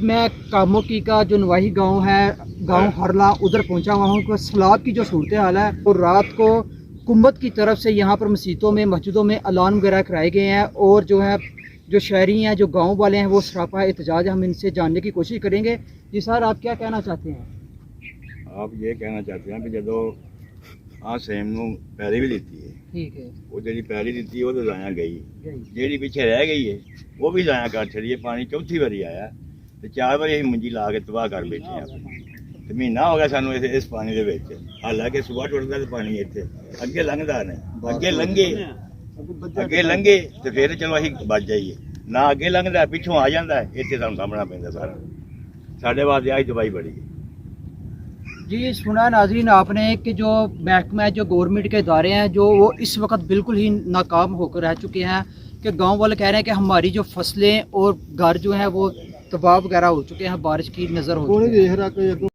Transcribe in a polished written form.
मैं कामोकी का जो नवाही गांव है, गांव हरला, उधर पहुंचा हुआ हूँ। सैलाब की जो सूरत हाल है, और रात को हुकूमत की तरफ से यहाँ पर मस्जिदों में, मस्जिदों में अलान वगैरह कराए गए हैं, और जो है जो शहरी हैं, जो गांव वाले हैं, वो सरापा एहतजाज है। हम इनसे जानने की कोशिश करेंगे। जी सर, आप क्या कहना चाहते हैं? आप ये कहना चाहते हैं कि जो आ सेम नूं पैली भी दी है, ठीक है, वो जी पैली दी है वो तो जाया गई, जी पिछे रह गई है वो भी जाया कर छड़ी है। पानी चौथी बारी आया तो 4 बारी अं मंजी ला के तबाह कर बैठे हैं। तो महीना हो गया सानू इस पानी दे विच। हालांकि सुबह टुटदा तो पानी इत्थे अगे लंघदा ने, अगे लंघे तो फिर चलो असीं बच जाइए, ना अगे लंघदा पिछों आ जाता है, इत्थे सानू सामना पैंदा सारा। साडे वास्ते आई दवाई बड़ी है जी। सुना नाज़रीन आपने कि जो महकमा है, जो गवर्नमेंट के इदारे हैं, जो वो इस वक्त बिल्कुल ही नाकाम होकर रह चुके हैं। कि गांव वाले कह रहे हैं कि हमारी जो फसलें और घर जो हैं वो तबाह वगैरह हो चुके हैं, बारिश की नज़र हो चुकी है।